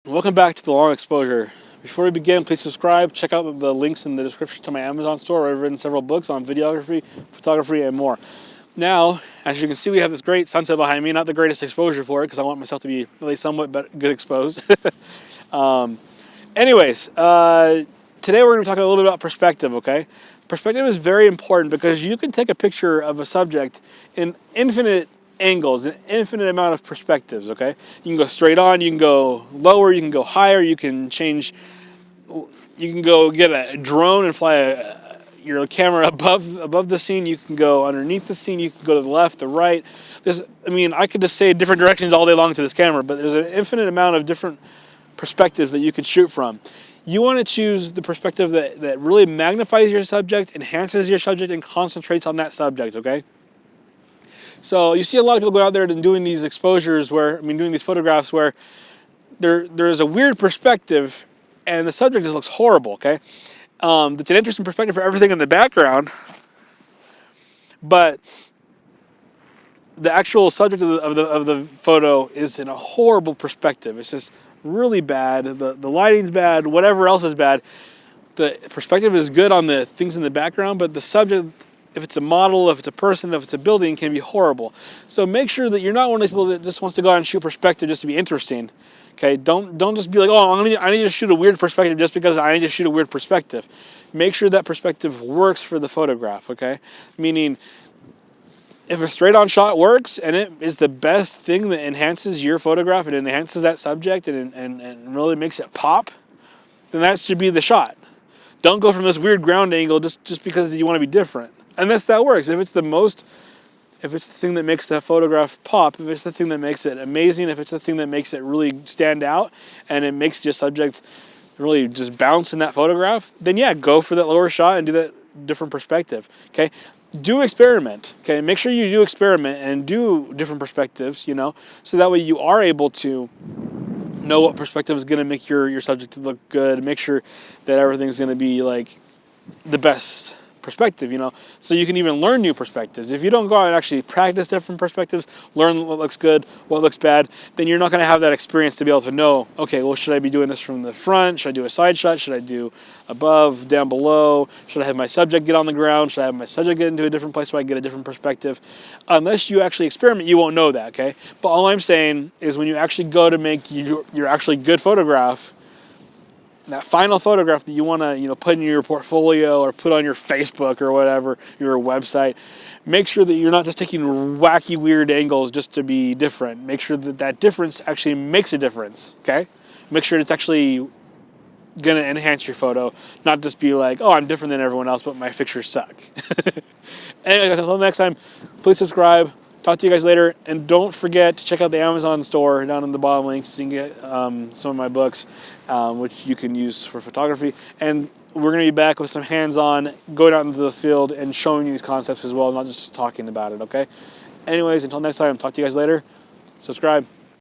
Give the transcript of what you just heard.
Welcome back to the long exposure. Before we begin, please subscribe. Check out the links in the description to my Amazon store where I've written several books on videography, photography, and more. Now, as you can see, we have this great sunset behind me. Not the greatest exposure for it because I want myself to be at least somewhat good exposed. Anyways, today we're going to be talking a little bit about perspective, okay? Perspective is very important because you can take a picture of a subject in infinite angles, an infinite amount of perspectives, okay? You can go straight on, you can go lower, you can go higher, you can change, you can go get a drone and fly your camera above the scene, you can go underneath the scene, you can go to the left, the right. I could just say different directions all day long to this camera, but there's an infinite amount of different perspectives that you could shoot from. You want to choose the perspective that really magnifies your subject, enhances your subject, and concentrates on that subject, okay? So you see a lot of people go out there and doing these exposures doing these photographs where there's a weird perspective and the subject just looks horrible, okay? It's an interesting perspective for everything in the background, but the actual subject of the photo is in a horrible perspective. It's just really bad. The lighting's bad, whatever else is bad. The perspective is good on the things in the background, but the subject, if it's a model, if it's a person, if it's a building, can be horrible. So make sure that you're not one of those people that just wants to go out and shoot perspective just to be interesting. Okay, don't just be like, oh, I need to shoot a weird perspective just because I need to shoot a weird perspective. Make sure that perspective works for the photograph, okay? Meaning, if a straight-on shot works and it is the best thing that enhances your photograph and enhances that subject and really makes it pop, then that should be the shot. Don't go from this weird ground angle just because you want to be different. Unless that works. If it's the thing that makes that photograph pop, if it's the thing that makes it amazing, if it's the thing that makes it really stand out and it makes your subject really just bounce in that photograph, then yeah, go for that lower shot and do that different perspective, okay? Do experiment, okay? Make sure you do experiment and do different perspectives, so that way you are able to know what perspective is going to make your subject look good, make sure that everything's going to be like the best perspective, so you can even learn new perspectives. If you don't go out and actually practice different perspectives, learn what looks good, what looks bad, then you're not going to have that experience to be able to know, okay, well, should I be doing this from the front? Should I do a side shot? Should I do above, down below? Should I have my subject get on the ground? Should I have my subject get into a different place so I get a different perspective? Unless you actually experiment, you won't know that, okay? But all I'm saying is when you actually go to make your actually good photograph, that final photograph that you want to put in your portfolio or put on your Facebook or whatever, your website, make sure that you're not just taking wacky weird angles just to be different. Make sure that difference actually makes a difference, okay? Make sure it's actually going to enhance your photo, not just be like, oh, I'm different than everyone else, but my pictures suck. Anyway, until next time, please subscribe. Talk to you guys later, and don't forget to check out the Amazon store down in the bottom link so you can get some of my books, which you can use for photography. And we're going to be back with some hands-on, going out into the field and showing you these concepts as well, not just talking about it, okay? Anyways, until next time, talk to you guys later. Subscribe.